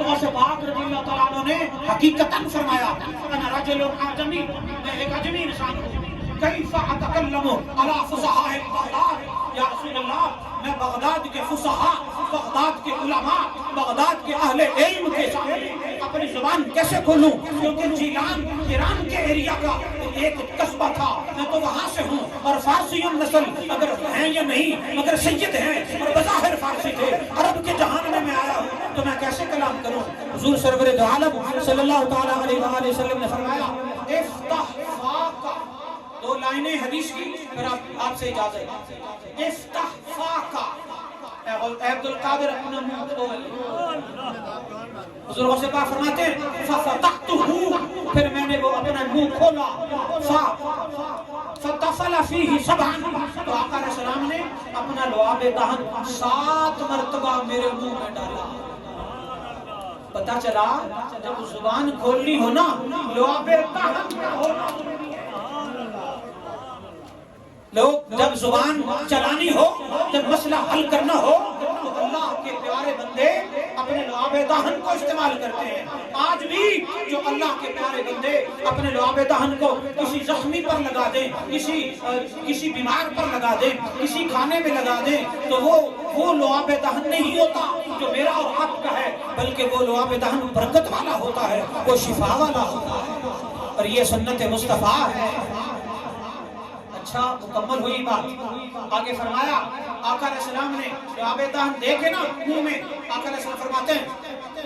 ابو غوث پاک رضی اللہ تعالیٰ عنہ نے حقیقتاً فرمایا انا رجل اعجمی، میں ایک عجمی انسان ہوں، کیف اتکلم علی فصحاء بغداد، یا رسول اللہ میں بغداد کے فصحاء، بغداد کے علماء، بغداد کے اہل علم کے سامنے اپنی زبان کیسے کھولوں، کیونکہ جیلان ایران کے ایریا کا ایک قصبہ تھا، میں تو وہاں سے ہوں، اور فارسی نسل اگر ہیں یا نہیں مگر سید ہیں اور بظاہر فارسی تھے، عرب کے جہان میں آیا ہوں تو میں کیسے کلام کروں۔ حضور سرور دو عالم صلی اللہ تعالیٰ علیہ وآلہ وسلم نے فرمایا افتح فاکا، دو لائنیں حدیث کی، پھر آپ سے اجازت، افتح فاکا، اے عبد القادر اپنا منہ کھول، حضور غوث پاک فرماتے ہیں ففتحتہ، پھر میں نے وہ اپنا منہ کھولا، فطفل فیہ سبعا، تو آقا علیہ السلام نے اپنا لعاب دہن 7 مرتبہ میرے منہ میں ڈالا۔ پتہ چلا جب زبان کھولنی ہو نا، لعاب دہن میں ہونا، لوگ جب زبان چلانی ہو، جب مسئلہ حل کرنا ہو تو اللہ کے پیارے بندے اپنے لعاب دہن کو استعمال کرتے ہیں۔ آج بھی جو اللہ کے پیارے بندے اپنے لعاب دہن کو کسی زخمی پر لگا دیں، کسی بیمار پر لگا دیں، کسی کھانے میں لگا دیں، تو وہ لعاب دہن نہیں ہوتا جو میرا اور آپ کا ہے، بلکہ وہ لعاب دہن برکت والا ہوتا ہے، وہ شفا والا ہوتا ہے، اور یہ سنت مصطفیٰ ہے۔ اچھا مکمل ہوئی بات، آگے فرمایا آقا علیہ السلام نے لعاب دہن دیکھے نا منہ میں، آقا علیہ السلام فرماتے ہیں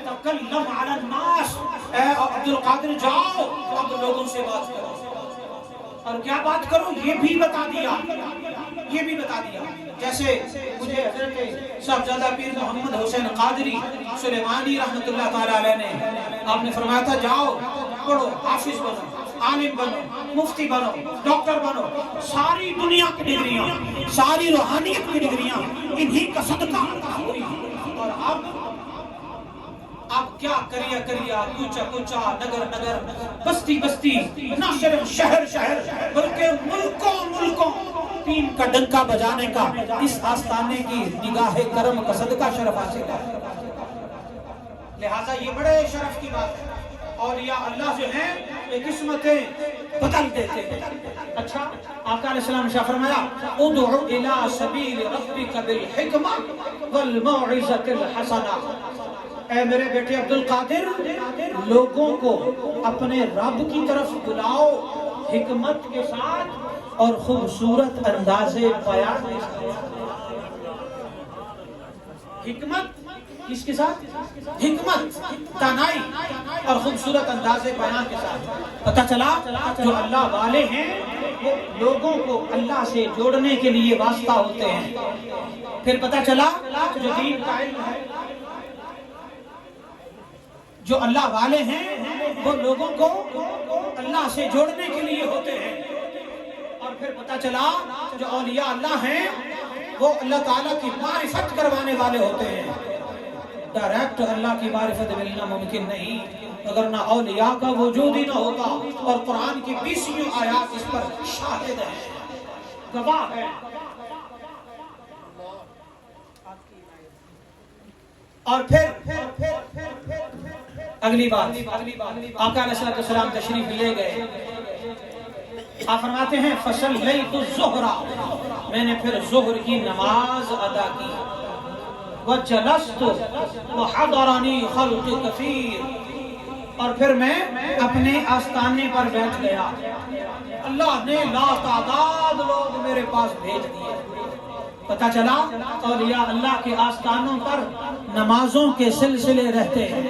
تکلم علی الناس، اے عبد القادر جاؤ اب لوگوں سے بات کرو، اور کیا بات کرو یہ بھی بتا دیا، یہ بھی بتا دیا۔ جیسے مجھے حضرت صاحبزادہ پیر محمد حسین قادری سلیمانی رحمۃ اللہ تعالیٰ علیہ نے آپ نے فرمایا تھا جاؤ پڑھو، حافظ بنو، عالم بنو، مفتی بنو، ڈاکٹر بنو، ساری دنیا کی ڈگریاں، ساری روحانیت کی ڈگریاں انہی کا صدقہ ہوئی، اور اب کیا کریا کوچا کوچا، نگر نگر، بستی بستی، نہ صرف شہر شہر بلکہ ملکوں تین کا ڈنکا بجانے کا اس آستانے کی نگاہ کرم کا صدقہ شرف حاصل ہے۔ لہٰذا یہ بڑے شرف کی بات ہے، اولیاء اللہ جو ہیں یہ قسمتیں بدل دیتے ہیں۔ اچھا آقا علیہ السلام شاہ فرمایا ادعو الی سبیل ربک بالحکمہ والموعظۃ الحسنہ، اے میرے بیٹے عبد القادر لوگوں کو اپنے رب کی طرف بلاؤ حکمت کے ساتھ اور خوبصورت انداز بیان کے ساتھ۔ حکمت کس کے ساتھ؟ حکمت، دانائی اور خوبصورت انداز بیان کے ساتھ۔ پتہ چلا جو اللہ والے ہیں وہ لوگوں کو اللہ سے جوڑنے کے لیے واسطہ ہوتے ہیں۔ پھر پتہ چلا جو دین کا علم ہے، جو اللہ والے ہیں وہ لوگوں کو اللہ سے جوڑنے کے لیے ہوتے ہیں۔ اور پھر پتہ چلا جو اولیاء اللہ ہیں وہ اللہ تعالیٰ کی معرفت کروانے والے ہوتے ہیں۔ ڈائریکٹ اللہ کی معرفت ملنا ممکن نہیں، اگر نہ اولیاء کا وجود ہی نہ ہوتا، اور قرآن کی 20 آیات اس پر شاہد ہیں، گواہ ہے۔ اور پھر اگلی بات، آقا علیہ السلام تشریف لے گئے، آپ فرماتے ہیں فصلیت الظہر، میں نے پھر ظہر کی نماز ادا کی، وجلست وحضرنی خلق کثیر، اور پھر میں اپنے آستانے پر بیٹھ گیا، اللہ نے لا تعداد لوگ میرے پاس بھیج دیے۔ پتہ چلا اولیاء اللہ کے آستانوں پر نمازوں کے سلسلے رہتے ہیں،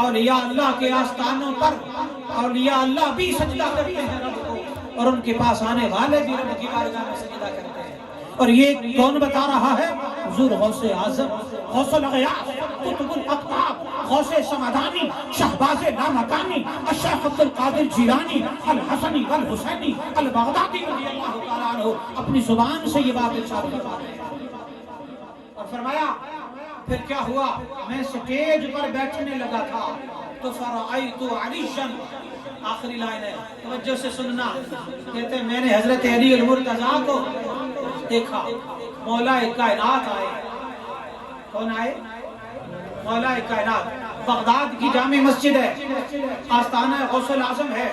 اولیاء اللہ کے آستانوں پر اولیاء اللہ بھی سجدہ کرتے ہیں رب کو، اور ان کے پاس آنے والے بھی رب کی بارگاہ میں سجدہ کرتے ہیں۔ اور یہ کون بتا رہا ہے؟ حضور غوث اعظم، غوث الاغیاث، قطب الاقطاب، غوث سمدانی، شہباز لامکانی، الشیخ عبد القادر جیلانی الحسنی والحسینی البغدادی رضی اللہ تعالیٰ عنہ اپنی زبان سے یہ بات ارشاد فرما رہے ہیں۔ اور فرمایا پھر کیا ہوا، میں سٹیج پر بیٹھنے لگا تھا تو فرأیت علیًا، آخری لائن ہے توجہ سے سننا، کہتے ہیں میں نے حضرت علی المرتضیٰ کو دیکھا، مولا کائنات آئے، کون آئے؟ مولا کائنات، بغداد کی جامع مسجد ہے، آستانہ غوث الاعظم ہے،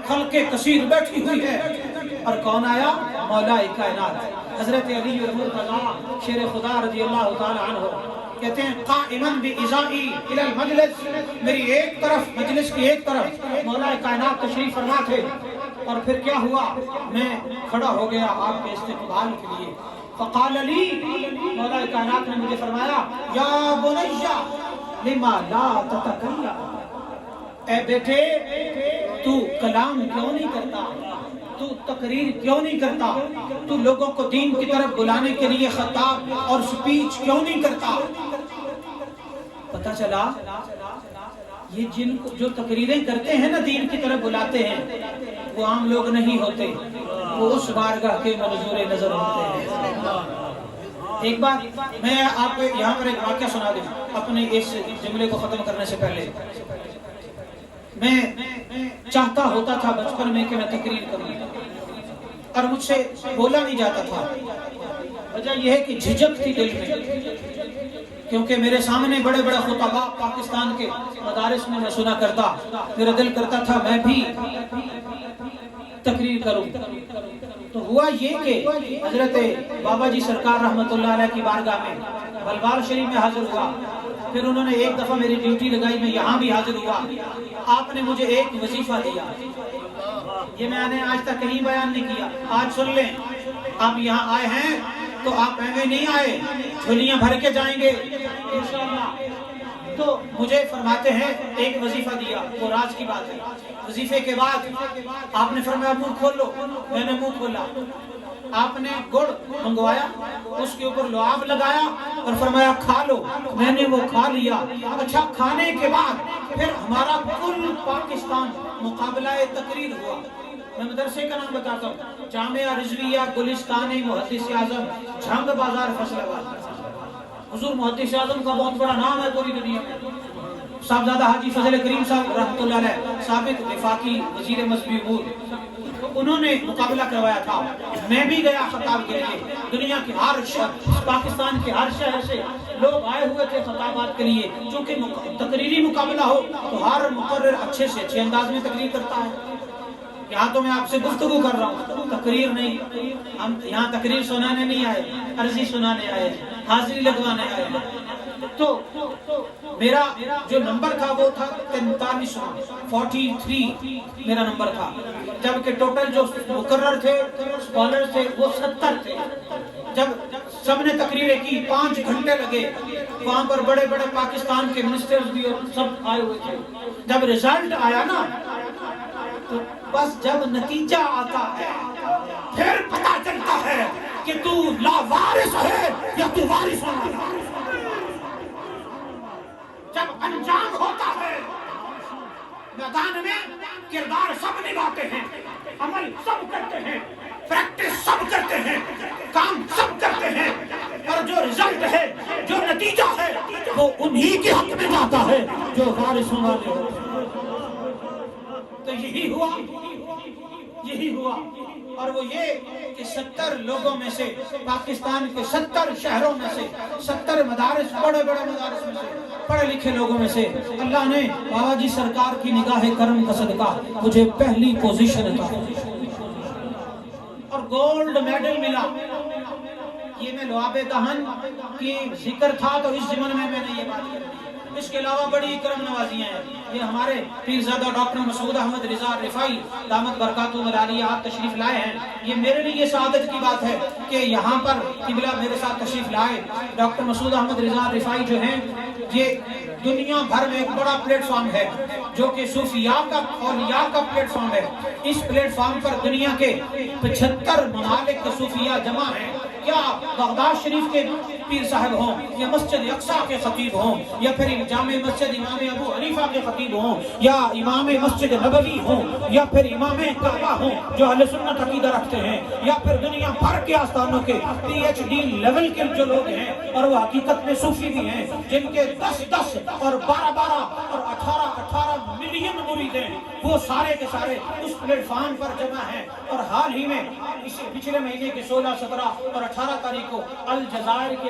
خلق کثیر بیٹھی ہوئی ہے، اور کون آیا؟ مولا کائنات حضرت علی المرتضیٰ شیر خدا رضی اللہ تعالی عنہ کہتے ہیں قائماً بإزائی الی المجلس، میری ایک طرف، مجلس کی ایک طرف مولا کائنات تشریف فرما تھے، اور پھر کیا ہوا؟ میں کھڑا ہو گیا آپ کے استقبال کے لیے، فقال لی، مولا کائنات نے مجھے فرمایا یا بنی لما لا تتکلم، اے بیٹے تو کلام کیوں نہیں کرتا، تو تقریر کیوں نہیں کرتا، تو لوگوں کو دین کی طرف بلانے کے لیے خطاب اور سپیچ کیوں نہیں کرتا؟ پتہ چلا یہ جن جو تقریریں کرتے ہیں نا، دین کی طرف بلاتے ہیں، وہ عام لوگ نہیں ہوتے، وہ اس بارگاہ کے منظور نظر ہوتے ہیں۔ ایک بات میں آپ کو یہاں پر ایک واقعہ سنا دوں اپنے اس جملے کو ختم کرنے سے پہلے۔ میں چاہتا ہوتا تھا بچپن میں کہ میں تقریر کروں، اور مجھ سے بولا نہیں جاتا تھا، وجہ یہ ہے کہ جھجک تھی دل میں، کیونکہ میرے سامنے بڑے بڑے خطباء پاکستان کے مدارس میں میں سنا کرتا، میرا دل کرتا تھا میں بھی تقریر کروں۔ تو ہوا یہ کہ حضرت بابا جی سرکار رحمت اللہ علیہ کی بارگاہ میں بلبال شریف میں حاضر ہوا، پھر انہوں نے ایک دفعہ میری ڈیوٹی لگائی، میں یہاں بھی حاضر ہوا، آپ نے مجھے ایک وظیفہ دیا، یہ میں نے آج تک کہیں بیان نہیں کیا، آج سن لیں، آپ یہاں آئے ہیں تو آپ ایویں نہیں آئے، جھولیاں بھر کے جائیں گے انشاءاللہ۔ تو مجھے فرماتے ہیں ایک وظیفہ دیا، وہ راز کی بات ہے، وظیفے کے بعد آپ نے فرمایا منہ کھولو، میں نے منہ کھولا، آپ نے گڑ منگوایا، اس کے اوپر لعاب لگایا اور فرمایا کھا لو، میں نے وہ کھا لیا۔ اچھا کھانے کے بعد پھر ہمارا کل پاکستان مقابلہ تقریر ہوا۔ میں مدرسے کا نام بتاتا ہوں، جامعہ رضویہ گلستان محدث اعظم جھنگ بازار فیصل آباد۔ حضور محدث اعظم کا بہت بڑا نام ہے پوری دنیا میں، صاحبزادہ حاجی فضل کریم صاحب رحمۃ اللہ علیہ سابق وفاقی وزیر مذہبی امور، انہوں نے مقابلہ کروایا تھا، میں بھی گیا خطاب کے لیے، دنیا کے ہر شہر، پاکستان کے ہر شہر سے لوگ آئے ہوئے تھے خطابات کے لیے، چونکہ تقریری مقابلہ ہو تو ہر مقرر اچھے سے اچھے انداز میں تقریر کرتا ہے۔ یہاں تو میں آپ سے گفتگو کر رہا ہوں، تقریر نہیں، ہم یہاں تقریر سنانے نہیں آئے، عرضی سنانے آئے، حاضری لگوانے آئے۔ تو میرا جو نمبر تھا وہ تھا 43 میرا نمبر تھا، جبکہ ٹوٹل جو مقرر تھے اسکالر تھے وہ 70 تھے۔ جب سب نے تقریریں کی 5 گھنٹے لگے، وہاں پر بڑے بڑے پاکستان کے منسٹرز بھی اور سب آئے ہوئے تھے۔ جب رزلٹ آیا نا تو بس جب نتیجہ آتا ہے پھر پتا چلتا ہے کہ تو لاوارث ہے یا تو وارث ہے۔ جب انجام ہوتا ہے میدان میں کردار سب نبھاتے ہیں، عمل سب کرتے ہیں، پریکٹس سب کرتے ہیں، کام سب کرتے ہیں، اور جو رزلٹ ہے، جو نتیجہ ہے وہ انہی کے حق میں جاتا ہے جو وارثوں والے ہوتے ہیں۔ تو یہی ہوا اور وہ یہ کہ 70 لوگوں میں سے، پاکستان کے 70 شہروں میں سے، 70 مدارس، بڑے بڑے مدارس میں سے، پڑھے لکھے لوگوں میں سے اللہ نے بابا جی سرکار کی نگاہ کرم کا صدقہ مجھے پہلی پوزیشن عطا اور گولڈ میڈل ملا۔ یہ میں لعاب دہن کی ذکر تھا تو اس ضمن میں نے یہ بات کی۔ اس کے علاوہ بڑی کرم نوازیاں ہیں، یہ ہمارے پیرزادہ ڈاکٹر مسعود احمد رضا رفائی دامت برکاتہ العالیہ آپ تشریف لائے ہیں۔ یہ میرے لیے سعادت کی بات ہے کہ یہاں پر قبلہ میرے ساتھ تشریف لائے۔ ڈاکٹر مسعود احمد رضا رفائی جو ہیں، یہ دنیا بھر میں ایک بڑا پلیٹ فارم ہے جو کہ صوفیاء کا اولیاء کا پلیٹ فارم ہے۔ اس پلیٹ فارم پر دنیا کے 75 ممالک کے صوفیاء جمع ہیں۔ کیا بغداد شریف کے پیر صاحب ہوں یا مسجد اقصیٰ کے خطیب ہوں یا پھر جامع مسجد امام ابو حنیفہ کے خطیب ہوں یا امام مسجد نبوی ہوں یا پھر امام کعبہ ہوں جو اہل سنت عقیدہ رکھتے ہیں، یا پھر دنیا بھر کے آستانوں کے PhD لیول کے جو لوگ ہیں اور وہ حقیقت میں صوفی بھی ہیں، جن کے 10 اور 12 اور 18 ملین مرید ہیں، وہ سارے کے سارے اس پلیٹ فارم پر جمع ہیں۔ اور حال ہی میں اس پچھلے مہینے کے 16، 17 اور 18 تاریخ کو الجزائر کے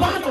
5,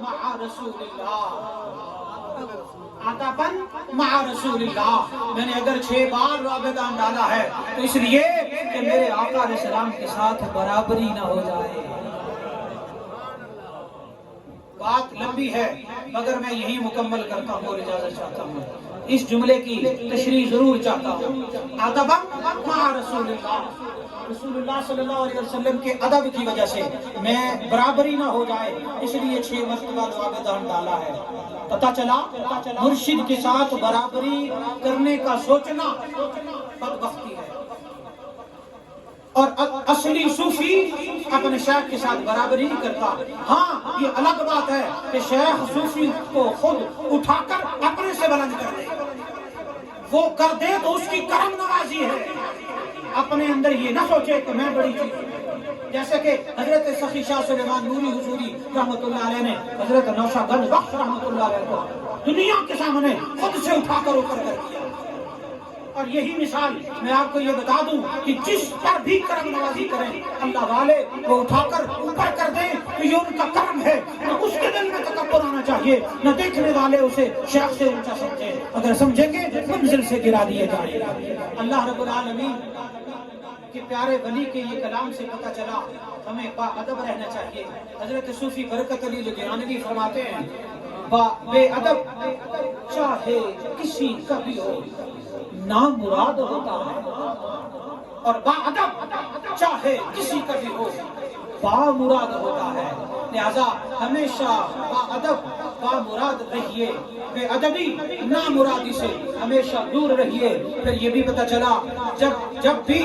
مع رسول اللہ، ادبن مع رسول اللہ۔ میں نے اگر 6 بار رابطان ڈالا ہے تو اس لیے کہ میرے آقا علیہ السلام کے ساتھ برابری نہ ہو جائے۔ بات لمبی ہے مگر میں یہی مکمل کرتا ہوں اور اجازت چاہتا ہوں، اس جملے کی تشریح ضرور چاہتا ہوں۔ ادبن مع رسول اللہ، رسول اللہ صلی اللہ علیہ وسلم کے ادب کی وجہ سے میں برابری نہ ہو جائے اس لیے 6 مرتبہ رابطان ڈالا ہے۔ پتہ چلا مرشد کے ساتھ برابری کرنے کا سوچنا بدبختی ہے، اور اصلی صوفی اپنے شیخ کے ساتھ برابری نہیں کرتا۔ ہاں یہ الگ بات ہے کہ شیخ صوفی کو خود اٹھا کر اپنے سے بلند کر دے، وہ کر دے تو اس کی کرم نوازی ہے، اپنے اندر یہ نہ سوچے کہ میں بڑی چیز ہوں۔ جیسے کہ حضرت سخی شاہ سلیمان نوری حضوری رحمۃ اللہ علیہ نے حضرت نوشہ گنج بخش رحمۃ اللہ علیہ کو دنیا کے سامنے خود سے اٹھا کر اوپر کر دیا۔ اور یہی مثال میں آپ کو یہ بتا دوں کہ جس پر بھی کرم نوازی کریں اللہ والے وہ اٹھا کر اوپر کر دیں تو یہ ان کا کرم ہے، نہ اس کے دل میں تکبر آنا چاہیے، نہ دیکھنے والے اسے شیخ سے اونچا سمجھیں، اگر سمجھیں گے منزل سے گرا دیے جائیں گے۔ اللہ رب العالمین کہ پیارے ولی کے یہ کلام سے پتہ چلا ہمیں با ادب رہنا چاہیے۔ حضرت صوفی برکت علی لدھیانوی فرماتے ہیں بے ادب چاہے کسی کا بھی ہو نامراد ہوتا ہے، اور با ادب چاہے کسی کا بھی ہو بامراد ہوتا ہے۔ لہذا ہمیشہ با ادب بامراد رہیے، بے ادبی نامرادی سے ہمیشہ دور رہیے۔ پھر یہ بھی پتہ چلا جب بھی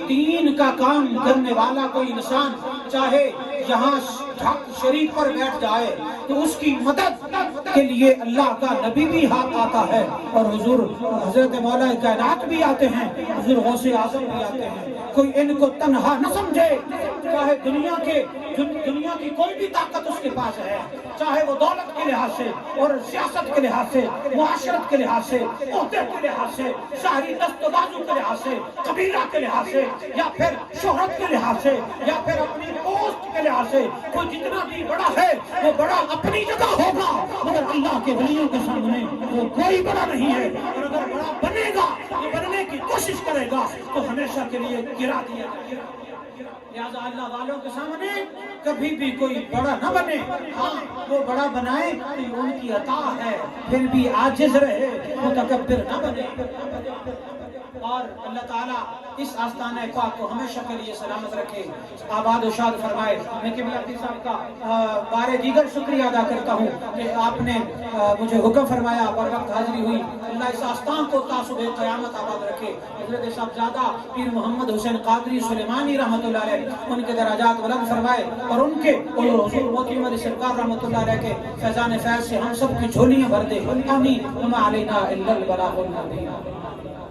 دین کا کام کرنے والا کوئی انسان چاہے یہاں شریف پر بیٹھ جائے تو اس کی مدد کے لیے اللہ کا نبی بھی ہاتھ آتا ہے، اور حضور حضرت مولا کائنات بھی آتے ہیں، حضور غوث اعظم بھی آتے ہیں۔ کوئی ان کو تنہا نہ سمجھے، چاہے دنیا کی کوئی بھی طاقت اس کے پاس ہے، چاہے وہ دولت کے لحاظ سے اور سیاست کے لحاظ سے، معاشرت کے لحاظ سے، عہدے کے لحاظ سے، شہری دست و بازو کے لحاظ سے، قبیلہ کے لحاظ سے، یا پھر شہرت کے لحاظ سے، یا پھر اپنی پوسٹ کے لحاظ سے، کوئی جتنا بھی بڑا ہے وہ بڑا اپنی جگہ ہوگا، مگر اللہ کے ولیوں کے سامنے وہ کوئی بڑا نہیں ہے، اور اگر بڑا بنے گا یا بننے کی کوشش کرے گا تو ہمیشہ کے لیے گرا دیا جائے گا۔ لہذا اللہ والوں کے سامنے کبھی بھی کوئی بڑا نہ بنے، ہاں وہ بڑا بنائے تو ان کی عطا ہے، پھر بھی عاجز رہے، متکبر نہ بنے۔ اور اللہ تعالیٰ اس آستانہ پاک کو ہمیشہ کے لیے سلامت رکھے، آباد و شاد فرمائے۔ میں قبلہ پیر صاحب کا بار دیگر شکریہ ادا کرتا ہوں کہ آپ نے مجھے حکم فرمایا اور وقت حاضری ہوئی۔ اللہ اس آستان کو تاصب قیامت آباد رکھے۔ حضرت صاحبزادہ پیر محمد حسین قادری سلیمانی رحمۃ اللہ علیہ ان کے درجات بلند فرمائے، اور ان کے اور حضور موتی عمر سرکار رحمۃ اللہ علیہ کے فیضان فیض سے ہم سب کی جھولیاں بھر دے۔ آمین۔ وما علینا الا البلاغ المبین۔